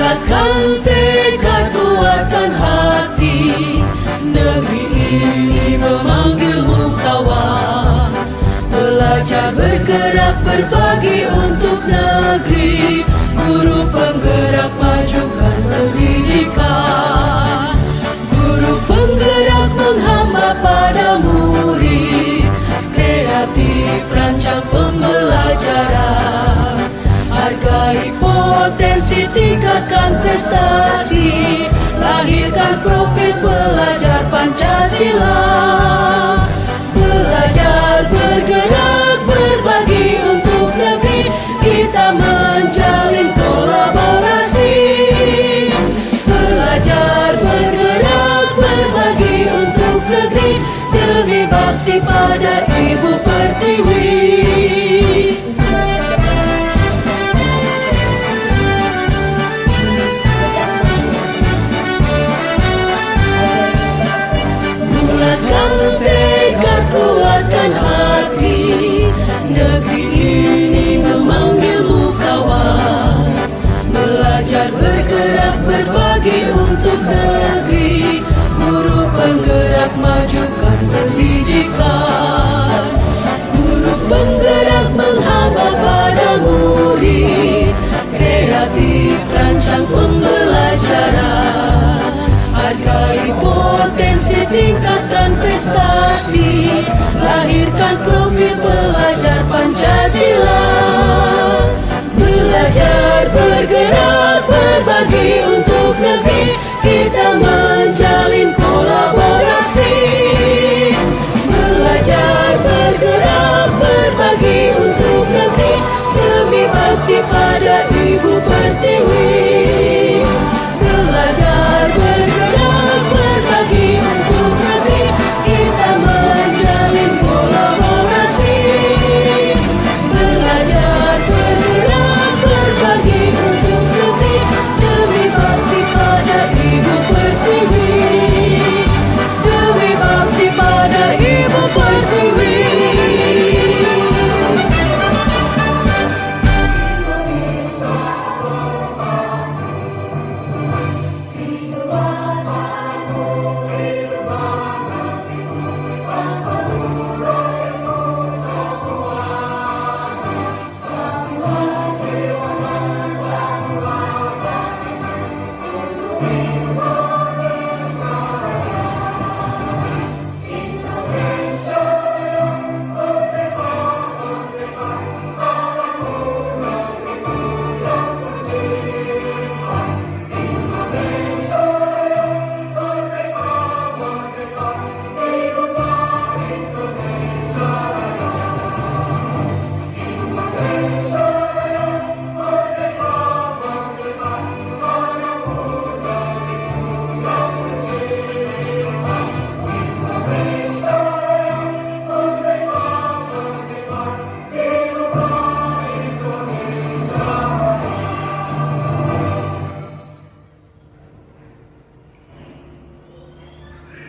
Bulatkan tekad, kuatkan hati, negeri ini memanggilmu kawan. Belajar, bergerak, berbagi untuk negeri. Guru penggerak, majukan pendidikan. Guru penggerak menghamba pada murid. Kreatif, rancang pembelajaran. Hargai potensi, tingkatkan prestasi. Lahirkan profil belajar Pancasila. Belajar, bergerak, berbagi untuk negeri. Kita menjalin kolaborasi. Belajar, bergerak, berbagi untuk negeri. Demi bakti pada Ibu Pertiwi. Bulatkan tekad, kuatkan hati, negeri ini memanggilmu kawan. Belajar, bergerak, berbagi untuk negeri. Guru penggerak, majukan pendidikan. Guru penggerak menghamba pada murid. Kreatif, rancang pembelajaran. Hargai potensi, tingkatkan prestasi. Lahirkan profil pelajar Pancasila. Belajar, bergerak, berbagi untuk negeri. Kita menjalin kolaborasi. Belajar, bergerak, berbagi untuk negeri. Demi bakti pada Ibu Pertiwi. Belajar, bergerak, berbagi untuk negeri. Kita menjalin kolaborasi. Belajar, bergerak, berbagi untuk negeri. Demi bakti pada Ibu Pertiwi. Demi bakti pada Ibu Pertiwi.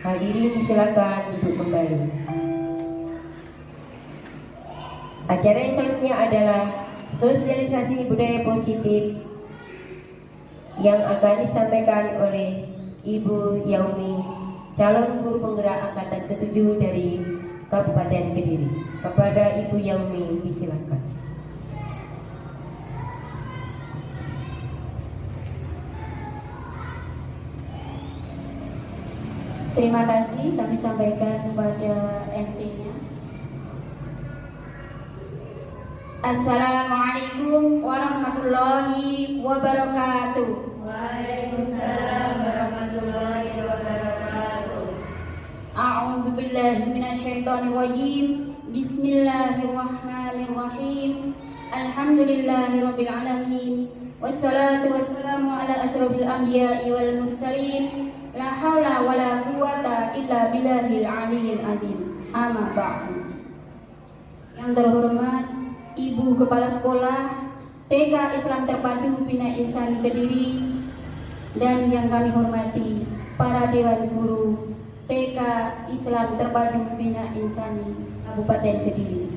Hadirin silakan duduk kembali. Acara yang selanjutnya adalah sosialisasi budaya positif yang akan disampaikan oleh Ibu Yaumi, calon guru penggerak angkatan ke-7 dari Kabupaten Kediri. Kepada Ibu Yaumi disilakan. Terima kasih kami sampaikan kepada MC-nya. Assalamualaikum warahmatullahi wabarakatuh. Waalaikumsalam warahmatullahi wabarakatuh. A'udzu billahi minasyaitonir rajim. Bismillahirrahmanirrahim. Alhamdulillahirabbil alamin. Wassalatu wassalamu ala asrofil anbiya'i wal mursalin. La haula wala quwata illa billahil aliyyil azim. Amma ba'du. Yang terhormat Ibu Kepala Sekolah TK Islam Terpadu Bina Insani Kediri, dan yang kami hormati para Dewan Guru TK Islam Terpadu Bina Insani Kabupaten Kediri.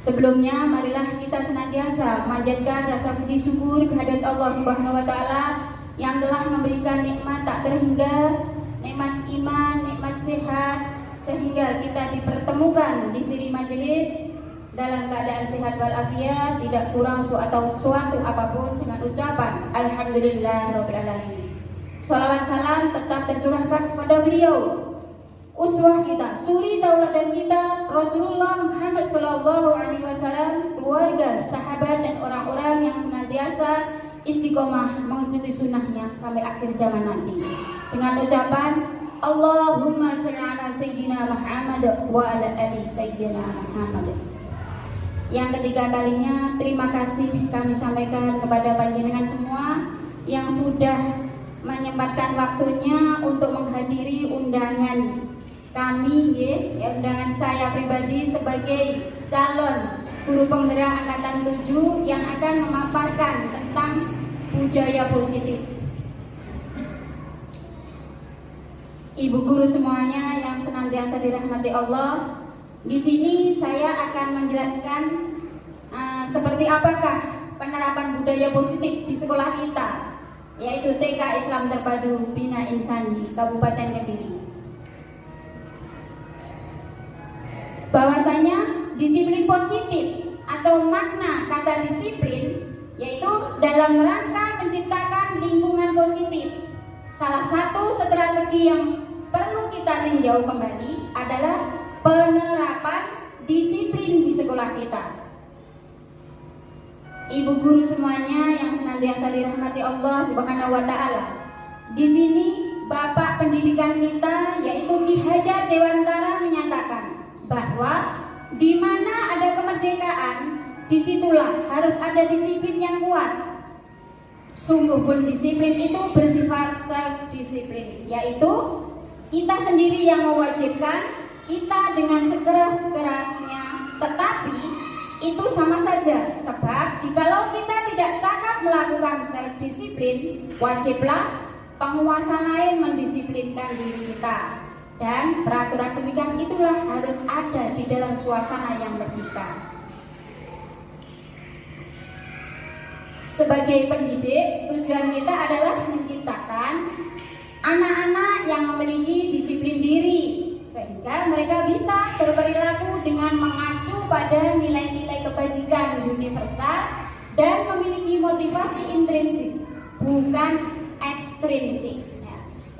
Sebelumnya, marilah kita senantiasa memanjatkan rasa puji syukur kehadirat Allah Subhanahu wa Ta'ala yang telah memberikan nikmat tak terhingga, nikmat iman, nikmat sehat, sehingga kita dipertemukan di sini majelis dalam keadaan sehat walafiat, tidak kurang suatu apapun, dengan ucapan Alhamdulillahirabbil alamin. Shalawat salam tetap tercurahkan kepada beliau, uswah kita, suri tauladan kita, Rasulullah Muhammad sallallahu alaihi wasallam, keluarga, sahabat dan orang-orang yang senantiasa istiqomah mengikuti sunnahnya sampai akhir zaman nanti. Dengan ucapan Allahumma shalli ala sayyidina Muhammad wa ala ali sayyidina Muhammad. Yang ketiga kalinya, terima kasih kami sampaikan kepada panjenengan semua yang sudah menyempatkan waktunya untuk menghadiri undangan kami, undangan saya pribadi sebagai calon guru penggerak angkatan 7 yang akan memaparkan tentang budaya positif. Ibu guru semuanya yang senantiasa dirahmati Allah, di sini saya akan menjelaskan seperti apakah penerapan budaya positif di sekolah kita, yaitu TK Islam Terpadu Bina Insani Kabupaten Kediri. Bahwasanya disiplin positif atau makna kata disiplin yaitu dalam rangka menciptakan lingkungan positif. Salah satu strategi yang perlu kita tinjau kembali adalah penerapan disiplin di sekolah kita. Ibu guru semuanya yang senantiasa dirahmati Allah Subhanahu wa Ta'ala, di sini Bapak pendidikan kita yaitu Ki Hajar Dewantara menyatakan bahwa di mana ada kemerdekaan, disitulah harus ada disiplin yang kuat. Sungguh pun disiplin itu bersifat self-disiplin, yaitu kita sendiri yang mewajibkan, kita dengan sekeras-kerasnya. Tetapi itu sama saja, sebab jikalau kita tidak cakap melakukan self-disiplin, wajiblah penguasa lain mendisiplinkan diri kita. Dan peraturan demikian itulah harus ada di dalam suasana yang merdeka. Sebagai pendidik, tujuan kita adalah menciptakan anak-anak yang memiliki disiplin diri, sehingga mereka bisa berperilaku dengan mengacu pada nilai-nilai kebajikan universal dan memiliki motivasi intrinsik, bukan ekstrinsik.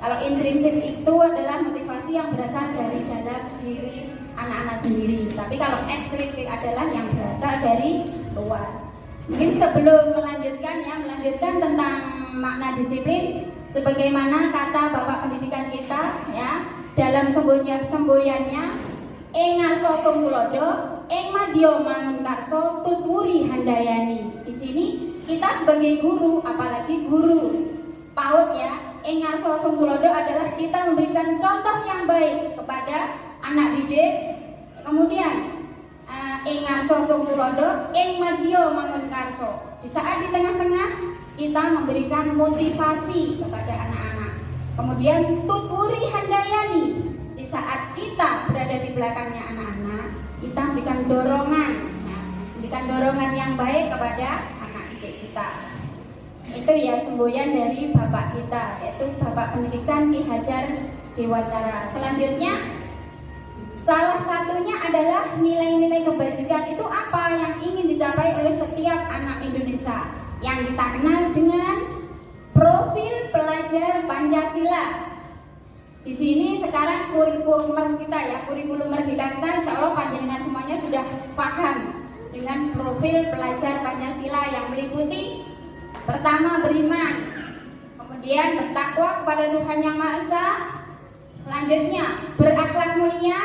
Kalau intrinsik itu adalah motivasi yang berasal dari dalam diri anak-anak sendiri. Tapi kalau ekstrinsik adalah yang berasal dari luar. Mungkin sebelum melanjutkan tentang makna disiplin, sebagaimana kata Bapak pendidikan kita ya dalam semboyannya, engarso tunggulodo, engmadio mangunkarso tutwuri handayani. Di sini kita sebagai guru, apalagi guru PAUD ya, engarso sunggulodo adalah kita memberikan contoh yang baik kepada anak didik. Kemudian engarso sunggulodo, engmadio mangunkarso. Di saat di tengah-tengah kita memberikan motivasi kepada anak-anak. Kemudian tutwuri handayani. Di saat kita berada di belakangnya anak-anak, kita memberikan dorongan yang baik kepada anak didik kita. Itu ya semboyan dari Bapak kita, yaitu Bapak Pendidikan Ki Hajar Dewantara. Selanjutnya, salah satunya adalah nilai-nilai kebajikan itu apa yang ingin dicapai oleh setiap anak Indonesia, yang kita kenal dengan profil pelajar Pancasila. Di sini sekarang kurikulum kita ya, kurikulum merdeka kita, insya Allah panjenengan semuanya sudah paham dengan profil pelajar Pancasila yang meliputi pertama beriman, kemudian bertakwa kepada Tuhan Yang Maha Esa, selanjutnya berakhlak mulia,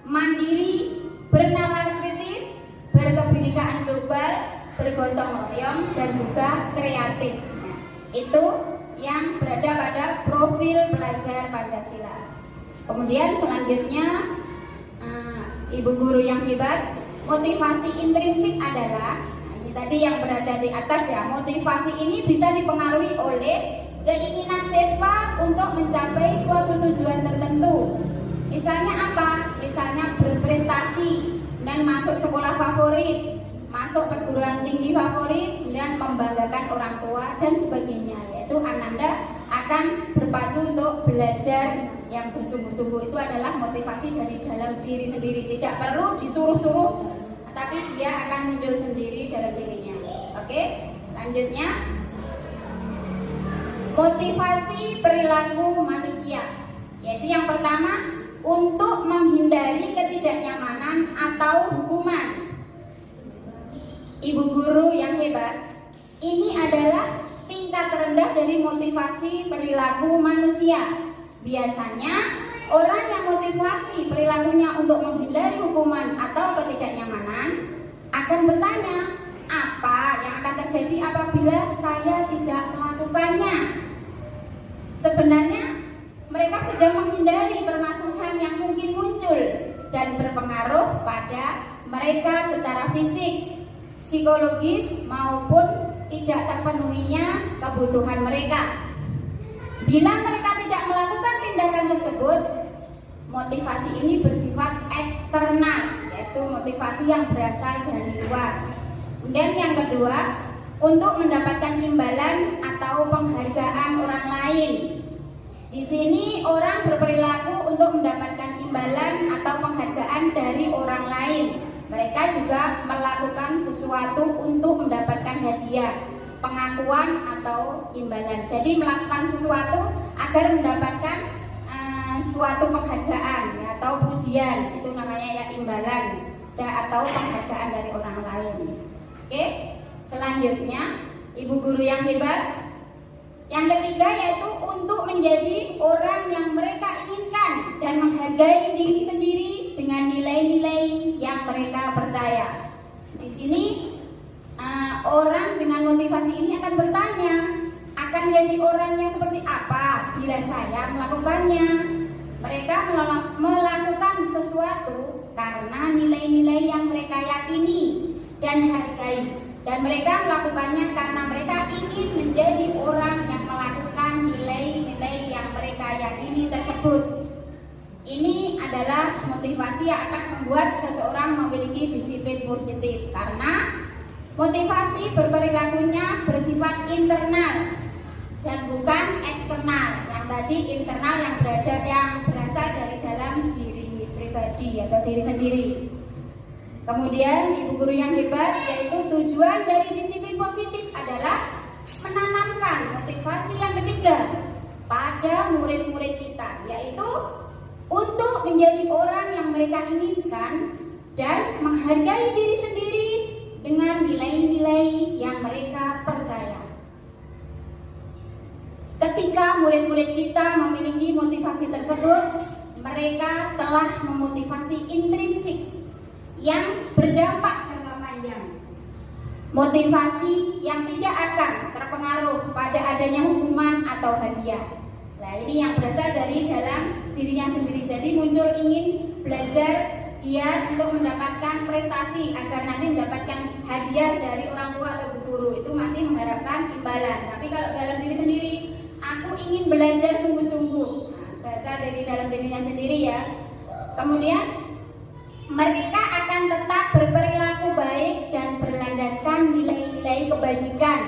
mandiri, bernalar kritis, berkebinekaan global, bergotong royong, dan juga kreatif. Itu yang berada pada profil pelajar Pancasila. Kemudian selanjutnya, ibu guru yang hebat, motivasi intrinsik adalah tadi yang berada di atas ya, motivasi ini bisa dipengaruhi oleh keinginan siswa untuk mencapai suatu tujuan tertentu. Misalnya apa? Misalnya berprestasi. Nah kemudian masuk sekolah favorit, masuk perguruan tinggi favorit, kemudian membanggakan orang tua dan sebagainya. Yaitu Ananda akan berpadu untuk belajar yang bersungguh-sungguh. Itu adalah motivasi dari dalam diri sendiri, tidak perlu disuruh-suruh, tapi dia akan muncul sendiri dalam dirinya. Oke, selanjutnya motivasi perilaku manusia, yaitu yang pertama untuk menghindari ketidaknyamanan atau hukuman. Ibu guru yang hebat, ini adalah tingkat terendah dari motivasi perilaku manusia. Biasanya orang yang motivasi perilakunya untuk menghindari hukuman atau ketidaknyamanan akan bertanya, apa yang akan terjadi apabila saya tidak melakukannya? Sebenarnya mereka sedang menghindari permasalahan yang mungkin muncul dan berpengaruh pada mereka secara fisik, psikologis maupun tidak terpenuhinya kebutuhan mereka. Bila mereka tidak melakukan tindakan tersebut, motivasi ini bersifat eksternal, yaitu motivasi yang berasal dari luar. Kemudian yang kedua, untuk mendapatkan imbalan atau penghargaan orang lain. Di sini orang berperilaku untuk mendapatkan imbalan atau penghargaan dari orang lain. Mereka juga melakukan sesuatu untuk mendapatkan hadiah, pengakuan atau imbalan. Jadi melakukan sesuatu agar mendapatkan suatu penghargaan ya, atau pujian, itu namanya ya imbalan atau penghargaan dari orang lain. Oke, selanjutnya ibu guru yang hebat. Yang ketiga yaitu untuk menjadi orang yang mereka inginkan dan menghargai diri sendiri dengan nilai-nilai yang mereka percaya. Di sini orang dengan motivasi ini akan bertanya, akan jadi orang yang seperti apa bila saya melakukannya? Mereka melakukan sesuatu karena nilai-nilai yang mereka yakini dan hargai, dan mereka melakukannya karena mereka ingin menjadi orang yang melakukan nilai-nilai yang mereka yakini tersebut. Ini adalah motivasi yang akan membuat seseorang memiliki disiplin positif, karena motivasi berperilakunya bersifat internal dan bukan eksternal. Yang tadi internal yang berasal dari dalam diri pribadi atau diri sendiri. Kemudian ibu guru yang hebat, yaitu tujuan dari disiplin positif adalah menanamkan motivasi yang ketiga pada murid-murid kita, yaitu untuk menjadi orang yang mereka inginkan dan menghargai diri sendiri dengan nilai-nilai yang mereka percaya. Ketika murid-murid kita memiliki motivasi tersebut, mereka telah memotivasi intrinsik yang berdampak jangka panjang. Motivasi yang tidak akan terpengaruh pada adanya hukuman atau hadiah. Nah, ini yang berasal dari dalam dirinya sendiri. Jadi muncul ingin belajar dia untuk mendapatkan prestasi agar nanti mendapatkan hadiah dari orang tua atau guru, itu masih mengharapkan imbalan. Tapi kalau dalam diri sendiri, aku ingin belajar sungguh-sungguh, berasal dari dalam dirinya sendiri ya. Kemudian mereka akan tetap berperilaku baik dan berlandaskan nilai-nilai kebajikan,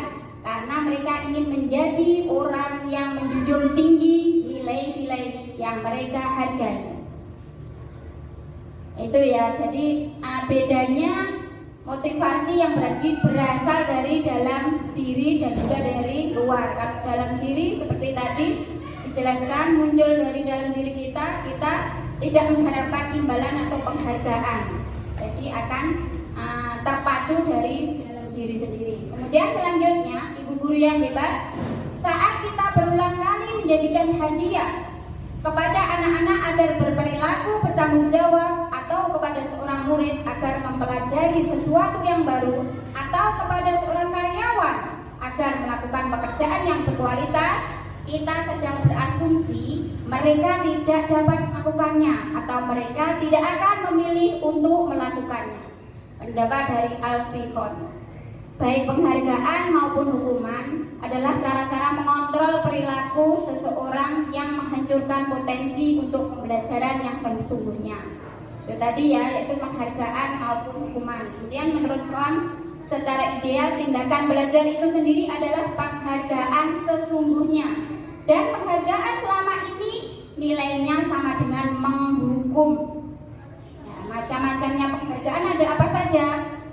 karena mereka ingin menjadi orang yang menjunjung tinggi nilai-nilai yang mereka hargai. Itu ya, jadi bedanya motivasi yang berasal dari dalam diri dan juga dari luar. Kalau dalam diri seperti tadi dijelaskan muncul dari dalam diri kita tidak mengharapkan imbalan atau penghargaan. Jadi akan terpadu dari dalam diri sendiri. Kemudian selanjutnya, ibu guru yang hebat, saat kita berulang kali menjadikan hadiah kepada anak-anak agar berperilaku bertanggung jawab, atau kepada seorang murid agar mempelajari sesuatu yang baru, atau kepada seorang karyawan agar melakukan pekerjaan yang berkualitas, kita sedang berasumsi mereka tidak dapat melakukannya atau mereka tidak akan memilih untuk melakukannya. Pendapat dari Al-Fiqh, baik penghargaan maupun hukuman adalah cara-cara mengontrol perilaku seseorang yang menghancurkan potensi untuk pembelajaran yang sesungguhnya. Itu tadi ya, yaitu penghargaan maupun hukuman. Kemudian menurut kawan, secara ideal tindakan belajar itu sendiri adalah penghargaan sesungguhnya. Dan penghargaan selama ini nilainya sama dengan menghukum. Nah, macam-macamnya penghargaan ada apa saja?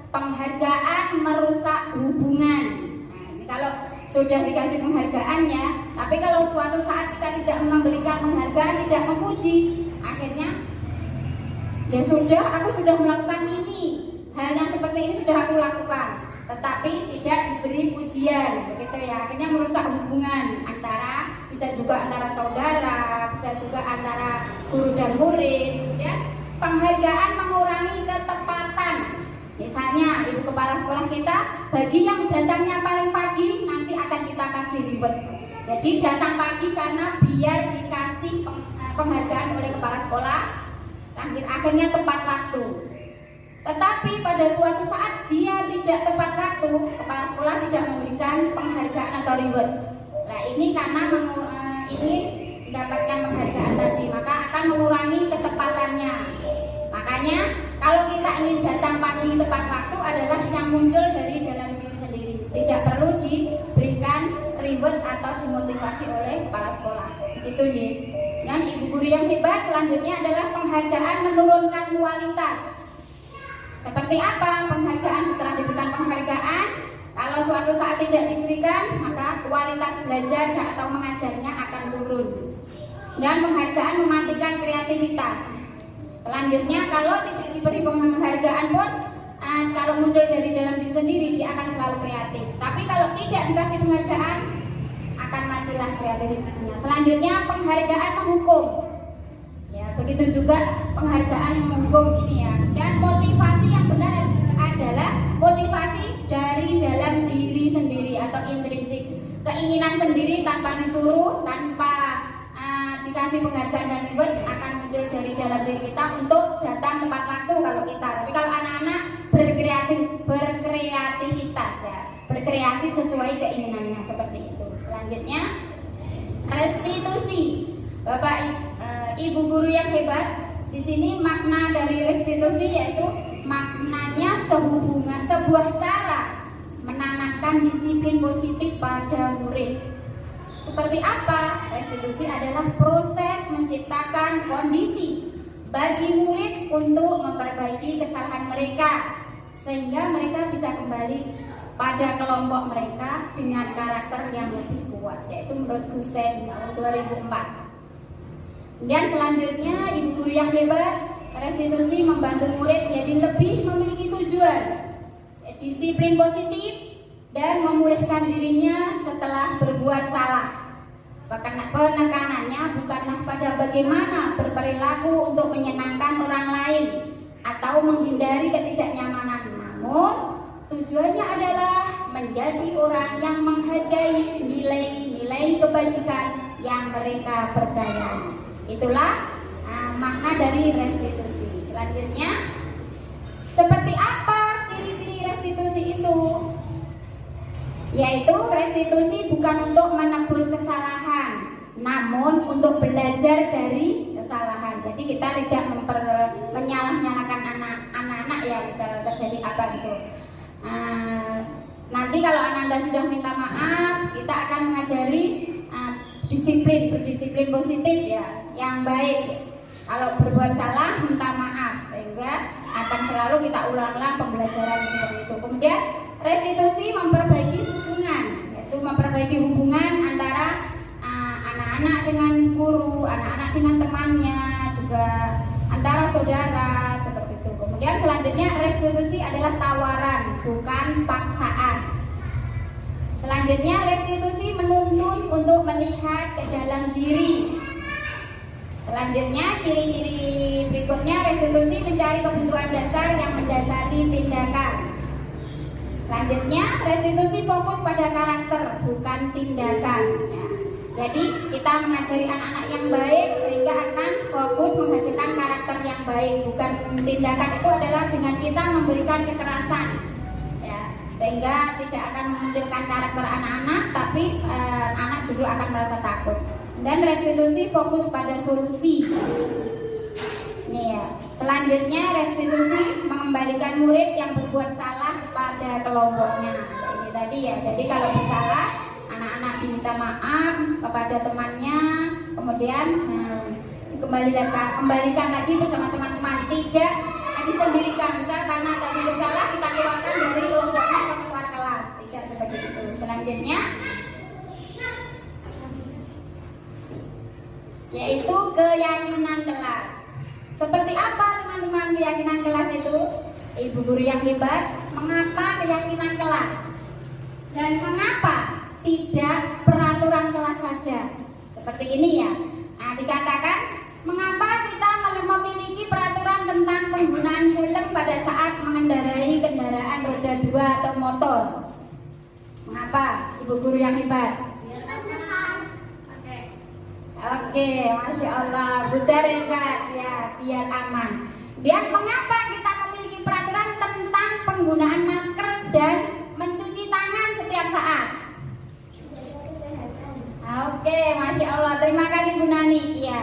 Penghargaan merusak hubungan. Nah, ini kalau sudah dikasih penghargaannya, tapi kalau suatu saat kita tidak memberikan penghargaan, tidak memuji, akhirnya ya sudah, aku sudah melakukan ini, hal yang seperti ini sudah aku lakukan, tetapi tidak diberi pujian, begitu ya. Akhirnya merusak hubungan antara, bisa juga antara saudara, bisa juga antara guru dan murid. Kemudian penghargaan mengurangi ketepatan. Misalnya ibu kepala sekolah kita, bagi yang datangnya paling pagi nanti akan kita kasih reward. Jadi datang pagi karena biar dikasih penghargaan oleh kepala sekolah, akhirnya tepat waktu. Tetapi pada suatu saat dia tidak tepat waktu, kepala sekolah tidak memberikan penghargaan atau reward. Nah ini karena ini mendapatkan penghargaan tadi, maka akan mengurangi ketepatannya. Makanya kalau kita ingin datang pagi tepat waktu adalah yang muncul dari dalam diri sendiri, tidak perlu diberikan reward atau dimotivasi oleh kepala sekolah. Itu ya. Dan ibu guru yang hebat selanjutnya adalah penghargaan menurunkan kualitas. Seperti apa penghargaan? Setelah diberikan penghargaan, kalau suatu saat tidak diberikan, maka kualitas belajar atau mengajarnya akan turun. Dan penghargaan mematikan kreativitas. Selanjutnya kalau tidak diberi penghargaan pun, kalau muncul dari dalam diri sendiri, dia akan selalu kreatif. Tapi kalau tidak dikasih penghargaan, akan matilah kreativitasnya. Selanjutnya penghargaan menghukum. Ya, begitu juga penghargaan yang menghukum ini ya. Dan motivasi yang benar adalah motivasi dari dalam diri sendiri atau intrinsik. Keinginan sendiri tanpa disuruh, tanpa dikasih penghargaan dan reward akan muncul dari dalam diri kita untuk datang tepat waktu kalau kita. Tapi kalau anak-anak berkreativitas ya, berkreasi sesuai keinginannya seperti itu. Selanjutnya restitusi. Bapak Ibu guru yang hebat, di sini makna dari restitusi yaitu maknanya sebuah cara menanamkan disiplin positif pada murid. Seperti apa? Restitusi adalah proses menciptakan kondisi bagi murid untuk memperbaiki kesalahan mereka sehingga mereka bisa kembali pada kelompok mereka dengan karakter yang lebih kuat, yaitu menurut Hussein tahun 2004. Dan selanjutnya ibu guru yang hebat, restitusi membantu murid menjadi lebih memiliki tujuan, disiplin positif, dan memulihkan dirinya setelah berbuat salah. Penekanannya bukanlah pada bagaimana berperilaku untuk menyenangkan orang lain atau menghindari ketidaknyamanan, namun tujuannya adalah menjadi orang yang menghargai nilai-nilai kebajikan yang mereka percayai. Itulah makna dari restitusi. Selanjutnya, seperti apa ciri-ciri restitusi itu? Yaitu restitusi bukan untuk menebus kesalahan, namun untuk belajar dari kesalahan. Jadi kita tidak menyalah-nyalahkan anak-anak ya, misalnya terjadi apa gitu. Nanti kalau anak Anda sudah minta maaf, kita akan mengajari berdisiplin positif ya, yang baik. Kalau berbuat salah minta maaf, sehingga akan selalu kita ulang-ulang pembelajaran seperti itu. Kemudian restitusi memperbaiki hubungan, yaitu memperbaiki hubungan antara anak-anak dengan guru, anak-anak dengan temannya, juga antara saudara seperti itu. Kemudian selanjutnya restitusi adalah tawaran, bukan paksaan. Selanjutnya restitusi menuntun untuk melihat ke dalam diri. Selanjutnya ciri-ciri berikutnya, restitusi mencari kebutuhan dasar yang mendasari tindakan. Selanjutnya restitusi fokus pada karakter bukan tindakan ya. Jadi kita mengajari anak-anak yang baik sehingga akan fokus menghasilkan karakter yang baik, bukan tindakan. Itu adalah dengan kita memberikan kekerasan ya, sehingga tidak akan memunculkan karakter anak-anak, tapi anak justru akan merasa takut. Dan restitusi fokus pada solusi. Ini ya. Selanjutnya restitusi, mengembalikan murid yang berbuat salah pada kelompoknya. Ini tadi ya. Jadi kalau bersalah, anak-anak diminta maaf kepada temannya, kemudian kembalikan lagi bersama teman-teman, tidak disendirikan. Misal karena tadi bersalah kita keluarkan dari kelompoknya atau keluar kelas, tidak seperti itu. Selanjutnya yaitu keyakinan kelas. Seperti apa teman-teman keyakinan kelas itu? Ibu guru yang hebat, mengapa keyakinan kelas? Dan mengapa tidak peraturan kelas saja? Seperti ini ya. Nah, dikatakan mengapa kita memiliki peraturan tentang penggunaan helm pada saat mengendarai kendaraan roda 2 atau motor? Mengapa, Ibu guru yang hebat? Oke, Masya Allah, Bunda hebat ya, biar aman. Dan mengapa kita memiliki peraturan tentang penggunaan masker dan mencuci tangan setiap saat? Oke, Masya Allah, terima kasih Bu Nani. Iya,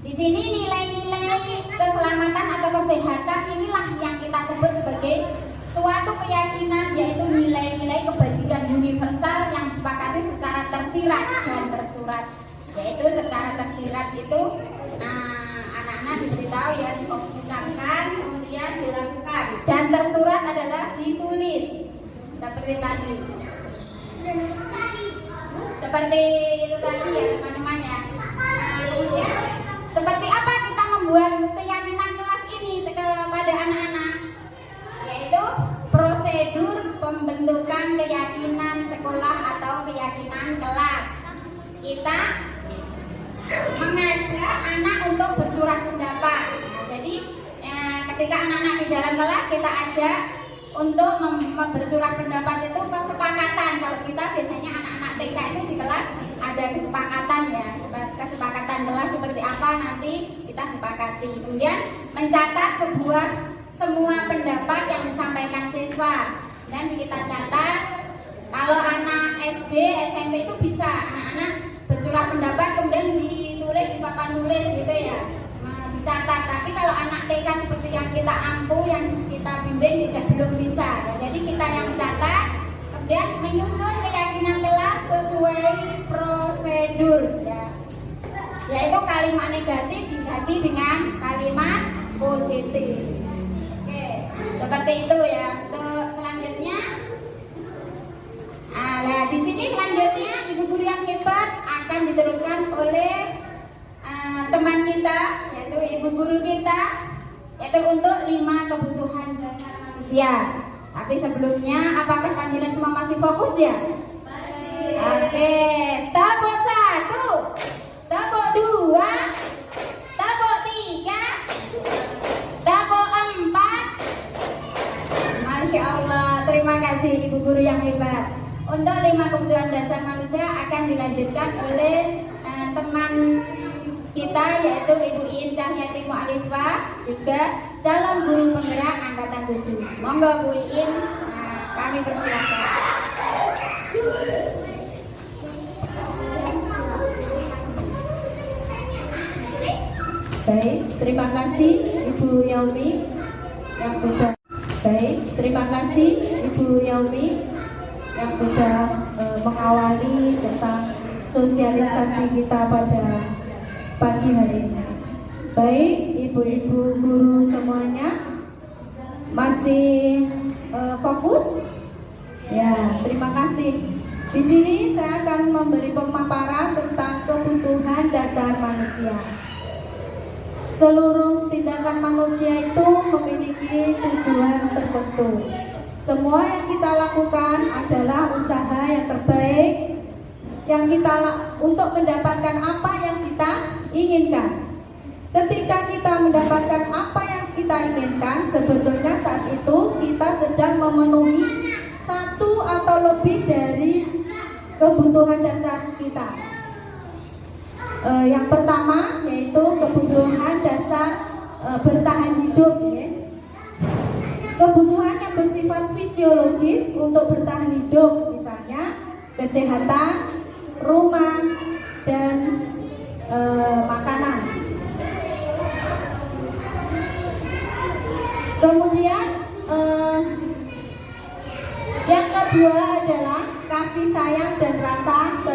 di sini nilai-nilai keselamatan atau kesehatan inilah yang kita sebut sebagai suatu keyakinan, yaitu nilai-nilai kebajikan universal yang disepakati secara tersirat dan tersurat. Yaitu secara tersirat itu anak-anak diberitahu ya, diucapkan, kemudian dilakukan. Dan tersurat adalah ditulis seperti tadi. Seperti itu tadi ya teman-teman ya. Kemudian seperti apa kita membuat keyakinan kelas ini kepada anak-anak? Yaitu prosedur pembentukan keyakinan sekolah atau keyakinan kelas. Kita mengajak anak untuk bercurah pendapat. Jadi ketika anak-anak di dalam kelas kita ajak untuk bercurah pendapat itu kesepakatan. Kalau kita biasanya anak-anak TK itu di kelas ada kesepakatan ya, kesepakatan kelas seperti apa nanti kita sepakati. Kemudian mencatat semua pendapat yang disampaikan siswa dan kita catat. Kalau anak SD, SMP itu bisa anak-anak bercurah pendapat kemudian ditulis di papan tulis gitu ya, dicatat. Tapi kalau anak TK seperti yang kita ampu, yang kita bimbing belum bisa ya. Jadi kita yang catat, kemudian menyusun keyakinan kelas sesuai prosedur ya. Yaitu kalimat negatif diganti dengan kalimat positif. Oke, seperti itu ya. Untuk selanjutnya, nah di sini selanjutnya Ibu guru yang hebat akan diteruskan oleh teman kita, yaitu ibu guru kita, yaitu untuk 5 kebutuhan dasar manusia. Tapi sebelumnya, apakah panjenengan semua masih fokus ya? Masih. Oke, tepuk 1, tepuk 2, tepuk 3, tepuk 4. Masya Allah, terima kasih ibu guru yang hebat. Untuk 5 kebutuhan dasar manusia akan dilanjutkan oleh teman kita, yaitu Ibu Iin Cahyati Mu'alifah, juga calon guru penggerak angkatan 7. Monggo Bu Iin, kami persilakan. Baik, terima kasih Ibu Yaumi yang sudah. Baik, terima kasih Ibu Yaumi yang sudah mengawali tentang sosialisasi kita pada pagi hari ini. Baik, ibu-ibu guru semuanya masih fokus? Ya, terima kasih. Di sini saya akan memberi pemaparan tentang kebutuhan dasar manusia. Seluruh tindakan manusia itu memiliki tujuan tertentu. Semua yang kita lakukan adalah usaha yang terbaik untuk mendapatkan apa yang kita inginkan. Ketika kita mendapatkan apa yang kita inginkan, sebetulnya saat itu kita sedang memenuhi satu atau lebih dari kebutuhan dasar kita. Yang pertama yaitu kebutuhan dasar bertahan hidup ya. Kebutuhan yang bersifat fisiologis untuk bertahan hidup, misalnya kesehatan, rumah, dan makanan.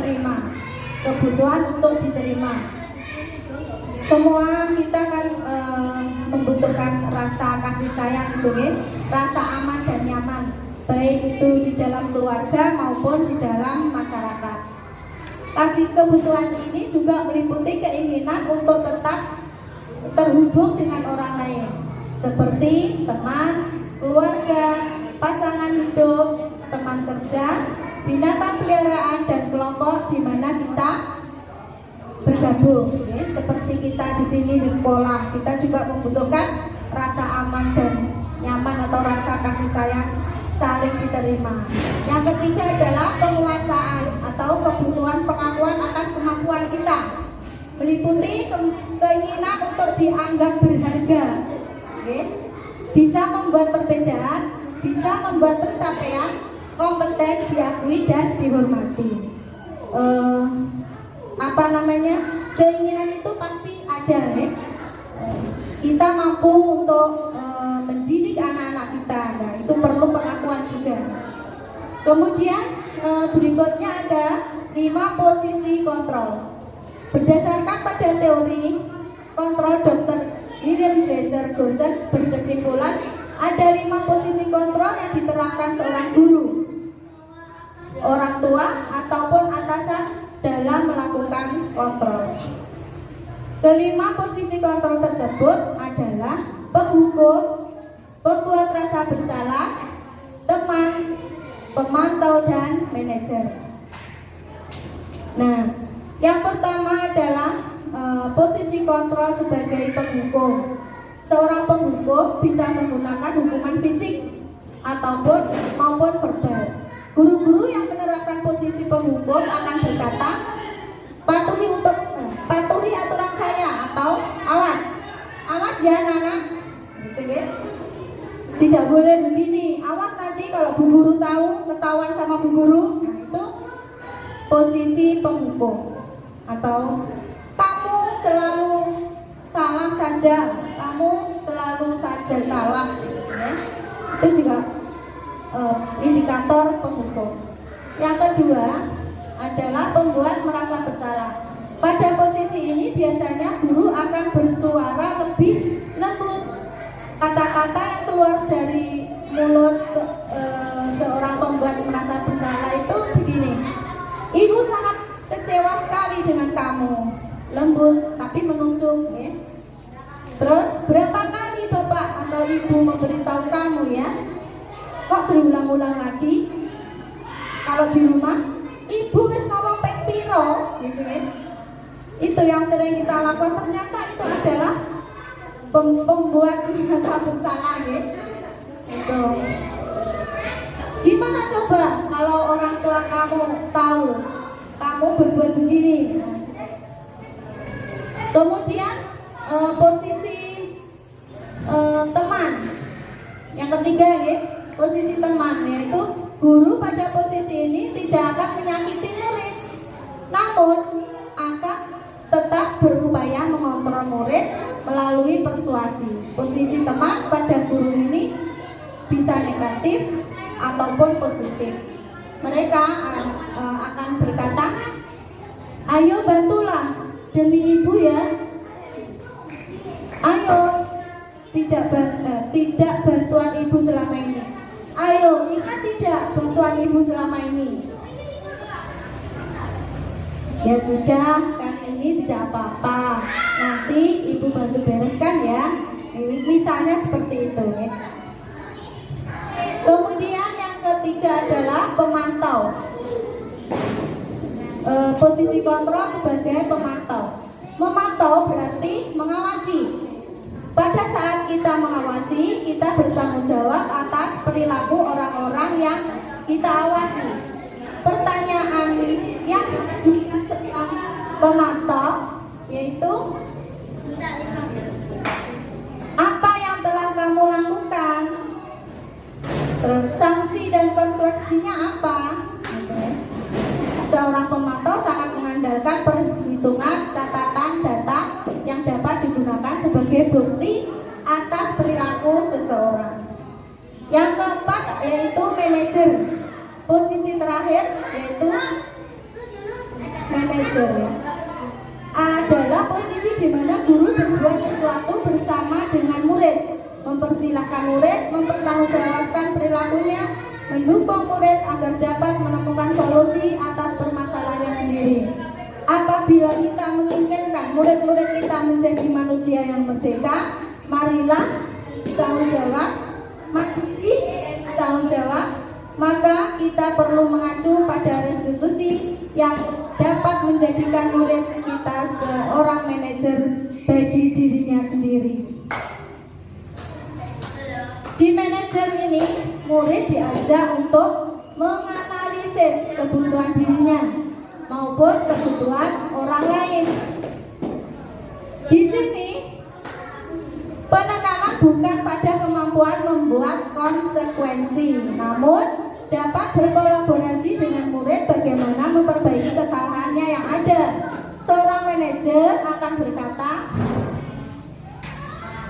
menerima, kebutuhan untuk diterima. Semua kita kan membutuhkan rasa kasih sayang gitu ya, rasa aman dan nyaman, baik itu di dalam keluarga maupun di dalam masyarakat. Kasih kebutuhan ini juga meliputi keinginan untuk tetap terhubung dengan orang lain, seperti teman, keluarga, pasangan hidup, teman kerja, binatang peliharaan, dan kelompok di mana kita bergabung. Ya, seperti kita di sini di sekolah, kita juga membutuhkan rasa aman dan nyaman atau rasa kasih sayang saling diterima. Yang ketiga adalah penguasaan atau kebutuhan pengakuan atas kemampuan kita, meliputi keinginan untuk dianggap berharga. Ya, bisa membuat perbedaan, bisa membuat pencapaian kompeten diakui dan dihormati. Keinginan itu pasti ada ya. Kita mampu untuk mendidik anak-anak kita, nah itu perlu pengakuan juga. Kemudian berikutnya ada 5 posisi kontrol. Berdasarkan pada teori kontrol, Dr. William Glaser Gosen berkesimpulan ada 5 posisi kontrol yang diterapkan seorang guru, orang tua, ataupun atasan dalam melakukan kontrol. Kelima posisi kontrol tersebut adalah penghukum, pembuat rasa bersalah, teman, pemantau, dan manajer. Nah, yang pertama adalah posisi kontrol sebagai penghukum. Seorang penghukum bisa menggunakan hukuman fisik ataupun maupun verbal. Guru-guru yang menerapkan posisi penghukum akan berkata, patuhi aturan saya, atau awas ya anak-anak, gitu ya. Tidak boleh begini, awas nanti kalau bu guru tahu, ketahuan sama bu guru. Nah, itu posisi penghukum. Atau kamu selalu salah saja, kamu selalu saja salah, ya. Itu juga indikator penghukum. Yang kedua adalah pembuat merasa bersalah. Pada posisi ini biasanya guru akan bersuara lebih lembut. Kata-kata yang keluar dari mulut seorang pembuat merasa bersalah itu begini: ibu sangat kecewa sekali dengan kamu. Lembut tapi menusuk ya. Terus berapa kali bapak atau ibu memberitahu kamu ya? Kok berulang-ulang lagi? Kalau di rumah, ibu wis ngomong ping piro, gitu kan? Itu yang sering kita lakukan, ternyata itu adalah pembuat merasa bersalah, ya. Gitu. Gimana coba kalau orang tua kamu tahu kamu berbuat begini? Kemudian posisi teman. Yang ketiga, ya. Posisi teman, yaitu guru pada posisi ini tidak akan menyakiti murid, namun akan tetap berupaya mengontrol murid melalui persuasi. Posisi teman pada guru ini bisa negatif ataupun positif. Mereka akan berkata, ayo bantulah demi ibu ya, ayo tidak bantuan ibu selama ini. Ayo, ingat tidak bantuan ibu selama ini. Ya sudah, kali ini tidak apa-apa. Nanti ibu bantu bereskan ya. Ini misalnya seperti itu ya. Kemudian yang ketiga adalah pemantau. Posisi kontrol sebagai pemantau. Memantau berarti mengawasi. Pada saat kita mengawasi, kita bertanggung jawab atas perilaku orang-orang yang kita awasi. Pertanyaan yang diajukan seorang pemantau yaitu, apa yang telah kamu lakukan? Terus sanksi dan konsekuensinya apa? Seorang pemantau sangat mengandalkan perhitungan catatan data yang dapat digunakan sebagai bukti atas perilaku seseorang. Yang keempat yaitu manajer. Posisi terakhir yaitu manajer ya, adalah posisi di mana guru berbuat sesuatu bersama dengan murid, mempersilahkan murid, mempertanggungjawabkan perilakunya, mendukung murid agar dapat menemukan solusi atas permasalahannya sendiri. Apabila kita menginginkan murid-murid kita menjadi manusia yang merdeka, marilah tanggung jawab, maka kita perlu mengacu pada restitusi yang dapat menjadikan murid kita seorang manajer bagi dirinya sendiri. Di manajer ini, murid diajak untuk menganalisis kebutuhan dirinya maupun kebutuhan orang lain. Di sini penekanan bukan pada kemampuan membuat konsekuensi, namun dapat berkolaborasi dengan murid bagaimana memperbaiki kesalahannya yang ada. Seorang manajer akan berkata,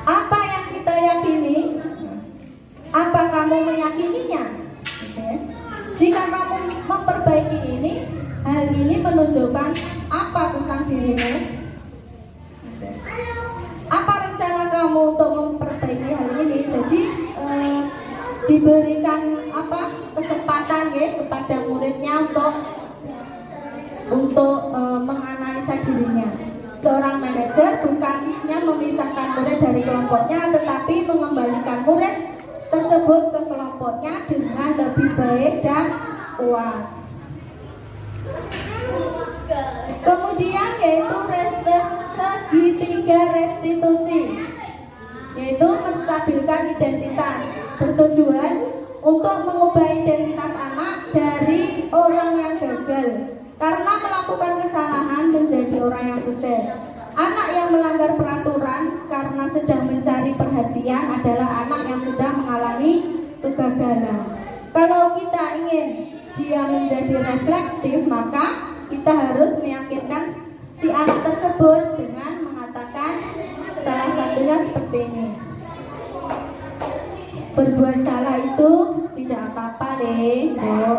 apa yang kita yakini, apa kamu meyakininya? Jika kamu memperbaiki ini, hal ini menunjukkan apa tentang dirimu? Apa rencana kamu untuk memperbaiki hal ini? Jadi diberikan kesempatan ya kepada muridnya untuk menganalisa dirinya. Seorang manajer bukannya memisahkan murid dari kelompoknya, tetapi mengembalikan murid tersebut ke kelompoknya dengan lebih baik dan puas. Kemudian yaitu segitiga restitusi, yaitu menstabilkan identitas, bertujuan untuk mengubah identitas anak dari orang yang gagal karena melakukan kesalahan menjadi orang yang sukses. Anak yang melanggar peraturan karena sedang mencari perhatian adalah anak yang sedang mengalami kegagalan. Kalau kita ingin dia menjadi reflektif, maka kita harus meyakinkan si anak tersebut dengan mengatakan salah satunya seperti ini. Berbuat salah itu tidak apa-apa, Bu.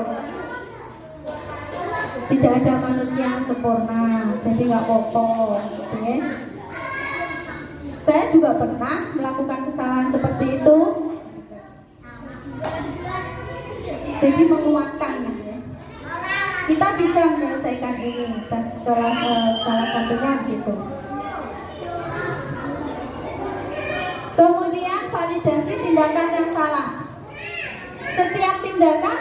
Tidak ada manusia yang sempurna, jadi nggak apa-apa. Ya. Saya juga pernah melakukan kesalahan seperti itu. Jadi menguatkan, ya. Kita bisa menyelesaikan ini, dan salah satunya gitu. Kemudian validasi tindakan yang salah. Setiap tindakan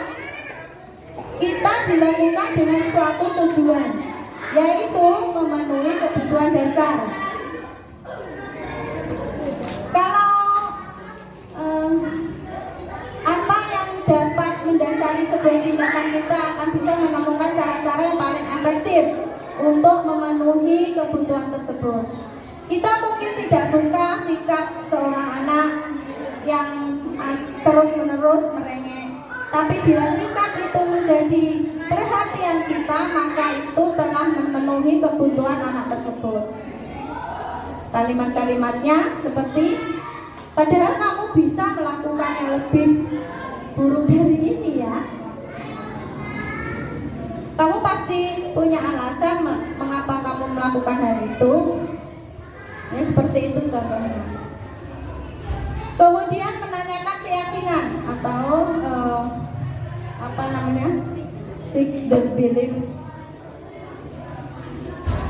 kita dilakukan dengan suatu tujuan, yaitu memenuhi kebutuhan dasar. Kalau apa yang dapat mendasari sebuah tindakan, kita akan bisa menemukan cara-cara yang paling efektif untuk memenuhi kebutuhan tersebut. Kita mungkin tidak suka sikap seorang anak yang terus-menerus merengek, tapi bila sikap itu menjadi perhatian kita, maka itu telah memenuhi kebutuhan anak tersebut. Kalimat-kalimatnya seperti, padahal kamu bisa melakukan yang lebih buruk dari ini ya. Kamu pasti punya alasan mengapa kamu melakukan hal itu. Ya, seperti itu contohnya. Kemudian menanyakan keyakinan atau seek the belief.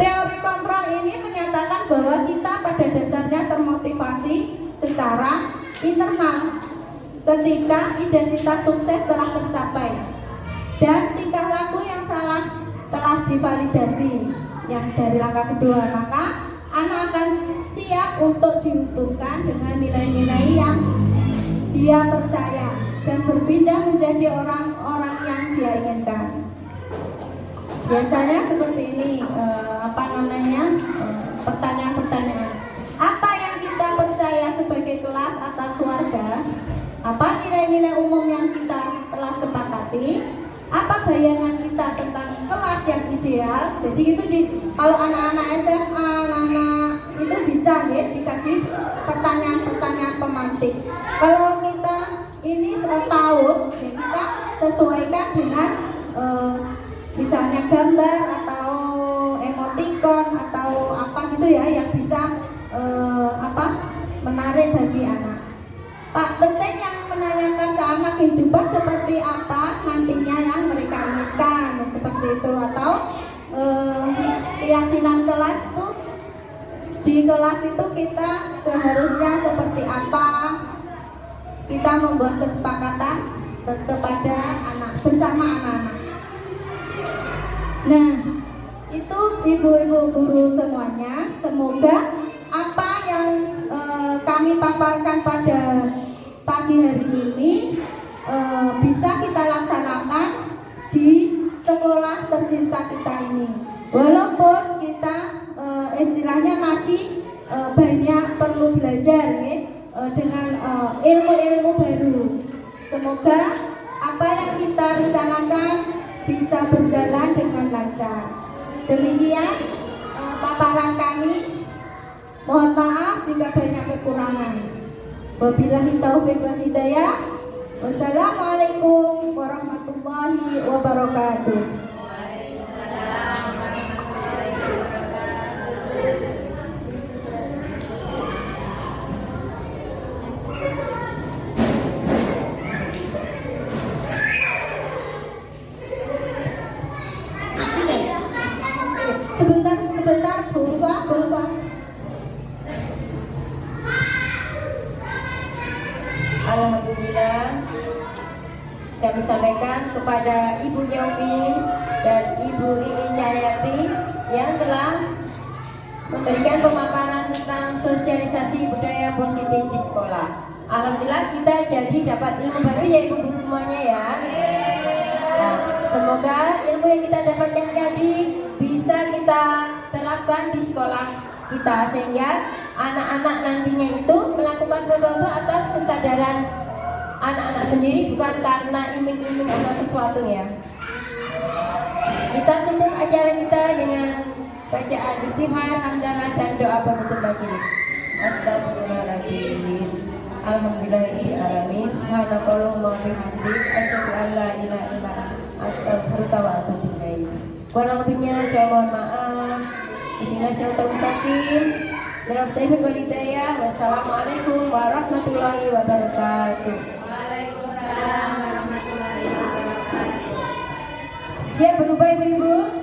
Teori kontrol ini menyatakan bahwa kita pada dasarnya termotivasi secara internal ketika identitas sukses telah tercapai dan tingkah laku yang salah telah divalidasi. Yang dari langkah kedua, maka anak akan siap untuk dihubungkan dengan nilai-nilai yang dia percaya dan berpindah menjadi orang-orang yang dia inginkan. Biasanya seperti ini, pertanyaan-pertanyaan. Apa yang kita percaya sebagai kelas atau keluarga? Apa nilai-nilai umum yang kita telah sepakati? Apa bayangan kita tentang kelas yang ideal? Jadi itu kalau anak-anak SMA, anak-anak itu bisa ya dikasih pertanyaan-pertanyaan pemantik. Kalau kita ini PAUD, ya kita sesuaikan dengan misalnya gambar atau keyakinan kelas tuh, di kelas itu kita seharusnya seperti apa, kita membuat kesepakatan kepada anak bersama anak-anak. Nah, itu ibu-ibu guru semuanya, semoga apa yang kami paparkan pada pagi hari ini bisa kita laksanakan di sekolah tercinta kita ini. Walaupun kita istilahnya masih banyak perlu belajar ya, dengan ilmu-ilmu baru. Semoga apa yang kita rencanakan bisa berjalan dengan lancar. Demikian paparan kami. Mohon maaf jika banyak kekurangan. Wabillahi taufiq wal hidayah. Wassalamualaikum warahmatullahi wabarakatuh. Sebentar, berubah. Alhamdulillah, kami sampaikan kepada Ibu Yaumi dan Ibu Iin Cahyati yang telah memberikan pemaparan tentang sosialisasi budaya positif di sekolah. Alhamdulillah kita jadi dapat ilmu baru ya Ibu semuanya ya. Nah, semoga ilmu yang kita dapatkan tadi bisa kita terapkan di sekolah kita sehingga anak-anak nantinya itu melakukan sesuatu atas kesadaran anak-anak sendiri, bukan karena iming-iming atau sesuatu ya. Kita tutup acara kita dengan bacaan istighfar, hamdalah dan doa penutup majelis. Astagfirullahaladzim. Alhamdulillahirrahmanirrahim. Subhanakallahumma wa bihamdik asyhadu an la ilaha illa anta astaghfiruka wa atubu ilaik. Kurang lebihnya saya mohon maaf. Ihdinas siratal mustaqim. Wassalamualaikum warahmatullahi wabarakatuh. Waalaikumsalam warahmatullahi wabarakatuh. Siap berubah ibu-ibu?